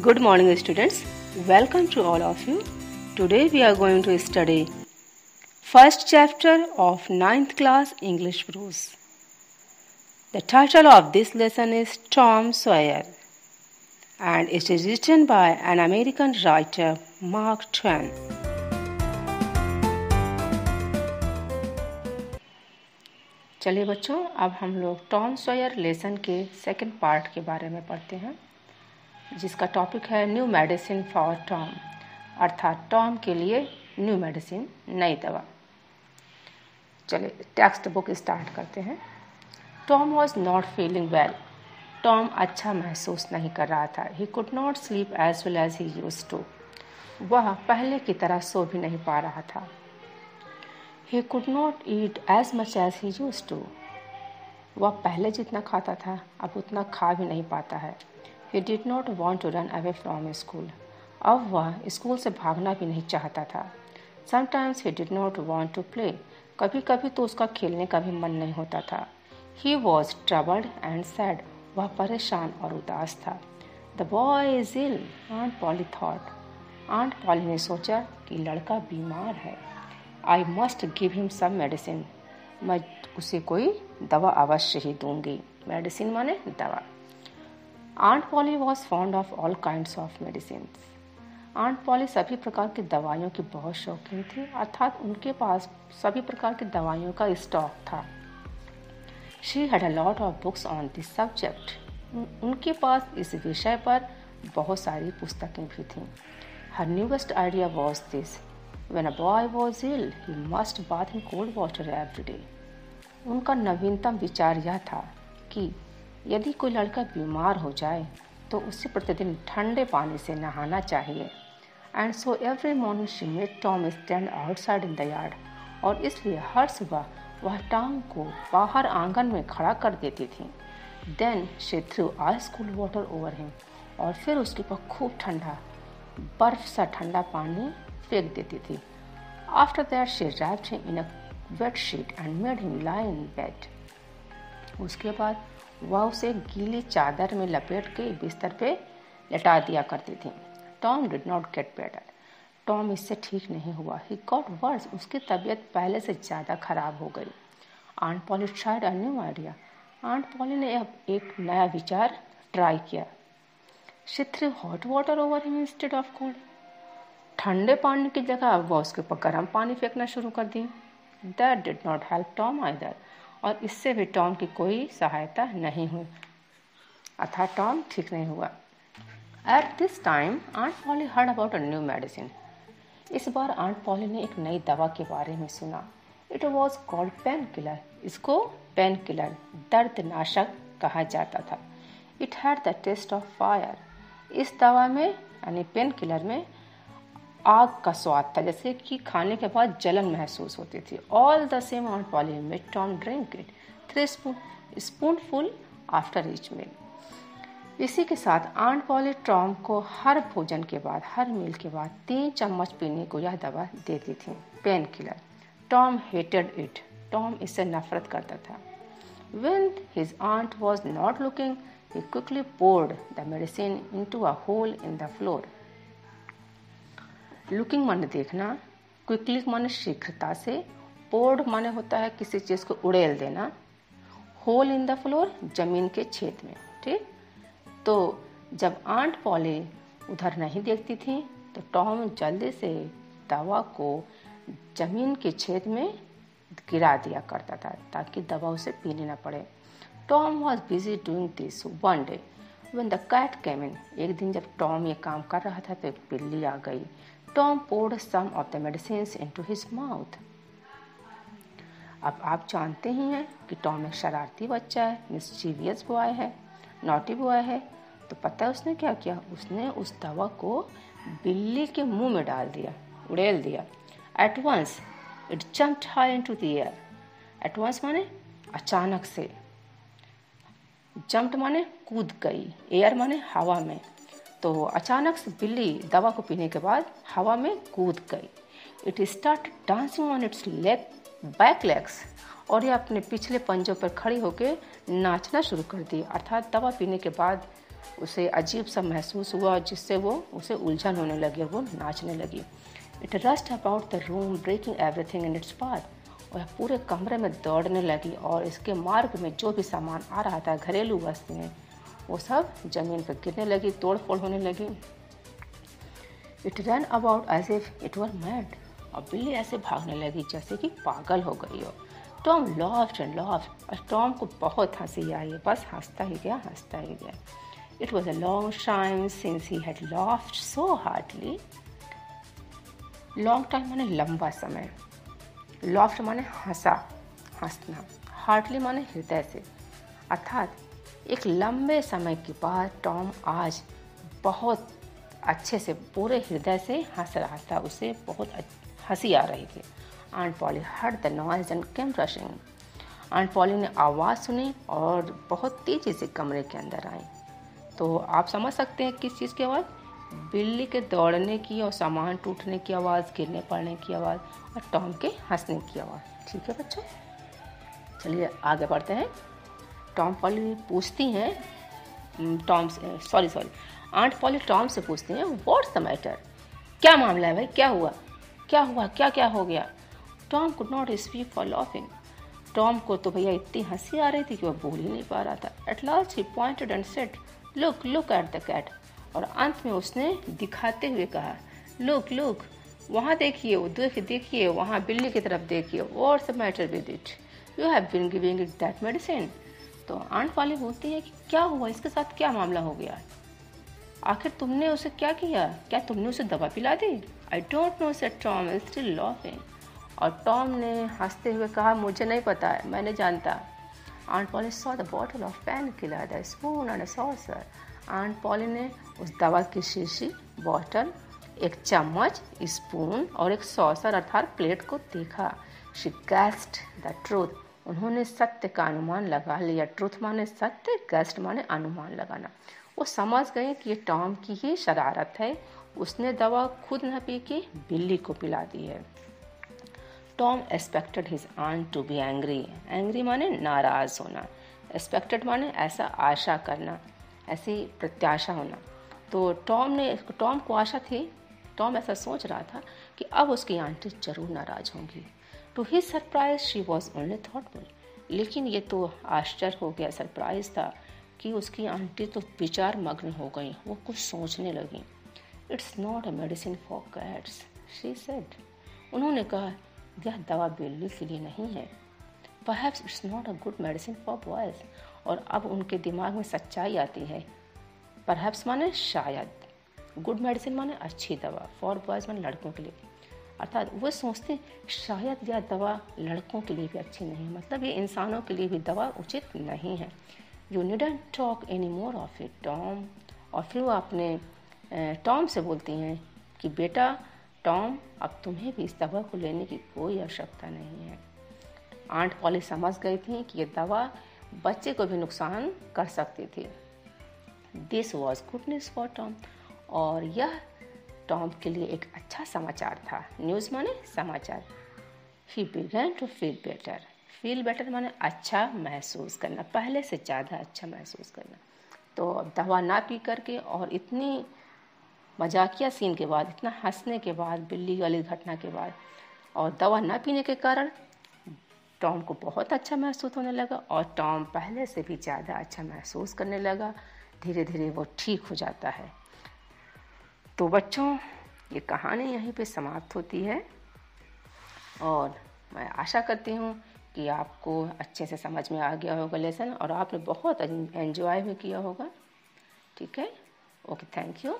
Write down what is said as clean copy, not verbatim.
Good morning, students. Welcome to all of you. Today we are going to study first chapter of 9th class English prose. The title of this lesson is Tom Sawyer and it is written by an American writer, Mark Twain. चलिए बच्चों, अब हम लोग Tom Sawyer lesson के second part के बारे में पढ़ते हैं, जिसका टॉपिक है न्यू मेडिसिन फॉर टॉम, अर्थात टॉम के लिए न्यू मेडिसिन, नई दवा। चलिए टेक्स्ट बुक स्टार्ट करते हैं। Tom was not feeling well. Tom अच्छा महसूस नहीं कर रहा था। He could not sleep as well as he used to. वह पहले की तरह सो भी नहीं पा रहा था। He could not eat as much as he used to. वह पहले जितना खाता था अब उतना खा भी नहीं पाता है। He did not want to run away from school. अब वह स्कूल से भागना भी नहीं चाहता था। Sometimes he did not want to play. कभी कभी तो उसका खेलने का भी मन नहीं होता था। He was troubled and sad. वह परेशान और उदास था। The boy is ill, Aunt Polly thought. Aunt Polly ने सोचा कि लड़का बीमार है। I must give him some medicine. मैं उसे कोई दवा अवश्य ही दूंगी। मेडिसिन माने दवा। Aunt Polly was fond of all kinds of medicine. Aunt Polly सभी प्रकार की दवाइयों की बहुत शौकीन थी, अर्थात उनके पास सभी प्रकार की दवाइयों का स्टॉक था। She had a lot of books on this subject. उनके पास इस विषय पर बहुत सारी पुस्तकें भी थीं। हर newest idea was this: when a boy was ill he must bath in cold water every day. उनका नवीनतम विचार यह था कि यदि कोई लड़का बीमार हो जाए तो उसे प्रतिदिन ठंडे पानी से नहाना चाहिए। And so every morning she made Tom stand outside in the yard. और इसलिए हर सुबह वह टॉम को बाहर आंगन में खड़ा कर देती थी। Then she threw ice cooled water over him. और फिर उसके ऊपर खूब ठंडा बर्फ सा ठंडा पानी फेंक देती थी। After that she wrapped him in a wet sheet and made him lie in bed. उसके बाद वह उसे गीली चादर में लपेट के बिस्तर पे लेटा दिया करती थी। Tom did not get better. Tom इससे ठीक नहीं हुआ। He got worse. उसकी तबीयत पहले से ज़्यादा खराब हो गई। Aunt Polly tried a new idea. Aunt Polly ने अब एक नया विचार ट्राई किया। She threw hot water over him instead of cold. ठंडे पानी की जगह अब वह उसके ऊपर गर्म पानी फेंकना शुरू कर दी। That did not help Tom either. और इससे भी टॉम की कोई सहायता नहीं हुई, अर्थात टॉम ठीक नहीं हुआ। At this time aunt Polly heard about a new medicine. इस बार आंट पॉली ने एक नई दवा के बारे में सुना। It was called pain killer. इसको पेन किलर, दर्दनाशक कहा जाता था। It had the taste of fire. इस दवा में यानी पेन किलर में आग का स्वाद था, जैसे कि खाने के बाद जलन महसूस होती थी। All the same aunt Polly made Tom drink it 3 spoonful after each meal. इसी के साथ आंट पॉली टॉम को हर भोजन के बाद, हर मील के बाद 3 चम्मच पीने को यह दवा देती थी, pain killer. Tom hated it. Tom इससे नफरत करता था। When his aunt was not looking, he quickly poured the medicine into a hole in the floor. Looking माने देखना, क्विकली माने शीघ्रता से, पोर्ड माने होता है किसी चीज़ को उड़ेल देना, होल इन द फ्लोर जमीन के छेद में। ठीक, तो जब आंट पॉली उधर नहीं देखती थी तो टॉम जल्दी से दवा को जमीन के छेद में गिरा दिया करता था ताकि दवा उसे पीनी न पड़े। Tom was busy doing this one day when the cat came in. एक दिन जब टॉम ये काम कर रहा था तो एक बिल्ली आ गई। Tom poured some of the medicines into his mouth. अब आप जानते ही हैं कि टॉम एक शरारती बच्चा है, मिस्चीवियस बॉय है, नॉटी बॉय है। तो पता है उसने क्या किया? उसने उस दवा को बिल्ली के मुंह में डाल दिया, उड़ेल दिया। At once it jumped high into the air. At once माने अचानक से, jumped माने कूद गई, एयर माने हवा में। तो अचानक से बिल्ली दवा को पीने के बाद हवा में कूद गई। It start dancing on it's back legs. और ये अपने पिछले पंजों पर खड़ी होकर नाचना शुरू कर दी, अर्थात दवा पीने के बाद उसे अजीब सा महसूस हुआ जिससे वो उसे उलझन होने लगी और वो नाचने लगी। It rushed about the room breaking everything in its path. वह पूरे कमरे में दौड़ने लगी और इसके मार्ग में जो भी सामान आ रहा था, घरेलू वस्तुएं, वो सब जमीन पर गिरने लगी, तोड़ फोड़ होने लगी। It run about as if it were mad. और बिल्ली ऐसे भागने लगी जैसे कि पागल हो गई हो। Tom laughed and laughed. और टॉम को बहुत हंसी आई, बस हंसता ही गया, हंसता ही गया। It was a long time since he had laughed so hardly. Long time माने लंबा समय, लॉफ्ट माने हंसा, हंसना, हार्डली माने हृदय से, अर्थात एक लंबे समय के बाद टॉम आज बहुत अच्छे से पूरे हृदय से हंस रहा था। उसे बहुत हंसी आ रही थी। Aunt Polly heard the noise and came rushing. Aunt Polly ने आवाज़ सुनी और बहुत तेज़ी से कमरे के अंदर आई। तो आप समझ सकते हैं किस चीज़ की आवाज़? बिल्ली के दौड़ने की और सामान टूटने की आवाज़, गिरने पड़ने की आवाज़ और टॉम के हंसने की आवाज़। ठीक है बच्चों, चलिए आगे बढ़ते हैं। टॉम पॉली पूछती हैं आंट पॉली टॉम से पूछती हैं, व्हाट्स द मैटर? क्या मामला है भाई, क्या हुआ, क्या हुआ, क्या क्या हो गया? Tom could not speak for laughing. Tom को तो भैया इतनी हंसी आ रही थी कि वह बोल ही नहीं पा रहा था। At last he pointed and said, look look at the cat. और अंत में उसने दिखाते हुए कहा, लुक लुक, वहाँ देखिए, वो देखिए, वहाँ बिल्ली की तरफ देखिए। What's the matter with it? You have been giving it that medicine. तो आंट वाली बोलती है कि क्या हुआ, इसके साथ क्या मामला हो गया? आखिर तुमने उसे क्या किया? क्या तुमने उसे दवा पिला दी? I don't know, said Tom still laughing. और टॉम ने हंसते हुए कहा, मुझे नहीं पता है, मैं नहीं जानता। Aunt Polly saw the bottle of pain killer, the spoon and saucer. Aunt Polly ने उस दवा की शीशी, बॉटल, एक चम्मच, स्पून और एक सॉसर अर्थात प्लेट को देखा। She gassed the truth. उन्होंने सत्य का अनुमान लगा लिया। ट्रूथ माने सत्य, गैस्ट माने अनुमान लगाना। वो समझ गए कि ये टॉम की ही शरारत है। उसने दवा खुद न पी के बिल्ली को पिला दी है। Tom expected his aunt to be angry. Angry माने नाराज होना, एक्सपेक्टेड माने ऐसा आशा करना, ऐसी प्रत्याशा होना। तो टॉम को आशा थी, टॉम ऐसा सोच रहा था कि अब उसकी आंटी जरूर नाराज होंगी। To his surprise she was only thoughtful. लेकिन ये तो आश्चर्य हो गया, सरप्राइज था कि उसकी आंटी तो विचार मग्न हो गई, वो कुछ सोचने लगी। It's not a medicine for cats, she said. उन्होंने कहा, यह दवा बिल्ली के लिए नहीं है। Perhaps it's not a good medicine for boys. और अब उनके दिमाग में सच्चाई आती है। परहैप्स माने शायद, गुड मेडिसिन माने अच्छी दवा, फॉर बॉयज माने लड़कों के लिए। अर्थात वो सोचते शायद यह दवा लड़कों के लिए भी अच्छी नहीं, मतलब ये इंसानों के लिए भी दवा उचित नहीं है। You needn't talk any more of it Tom. और फिर वो अपने टॉम से बोलती हैं कि बेटा टॉम, अब तुम्हें भी इस दवा को लेने की कोई आवश्यकता नहीं है। आंट पॉली समझ गई थी कि ये दवा बच्चे को भी नुकसान कर सकती थी। This was good news for Tom. और यह टॉम के लिए एक अच्छा समाचार था। न्यूज़ माने समाचार। He began to feel better. Feel better माने अच्छा महसूस करना, पहले से ज़्यादा अच्छा महसूस करना। तो दवा ना पी करके और इतनी मजाकिया सीन के बाद, इतना हंसने के बाद, बिल्ली वाली घटना के बाद और दवा ना पीने के कारण टॉम को बहुत अच्छा महसूस होने लगा और टॉम पहले से भी ज़्यादा अच्छा महसूस करने लगा। धीरे धीरे वो ठीक हो जाता है। तो बच्चों, ये कहानी यहीं पे समाप्त होती है और मैं आशा करती हूँ कि आपको अच्छे से समझ में आ गया होगा लेसन और आपने बहुत एंजॉय भी किया होगा। ठीक है, ओके, थैंक यू।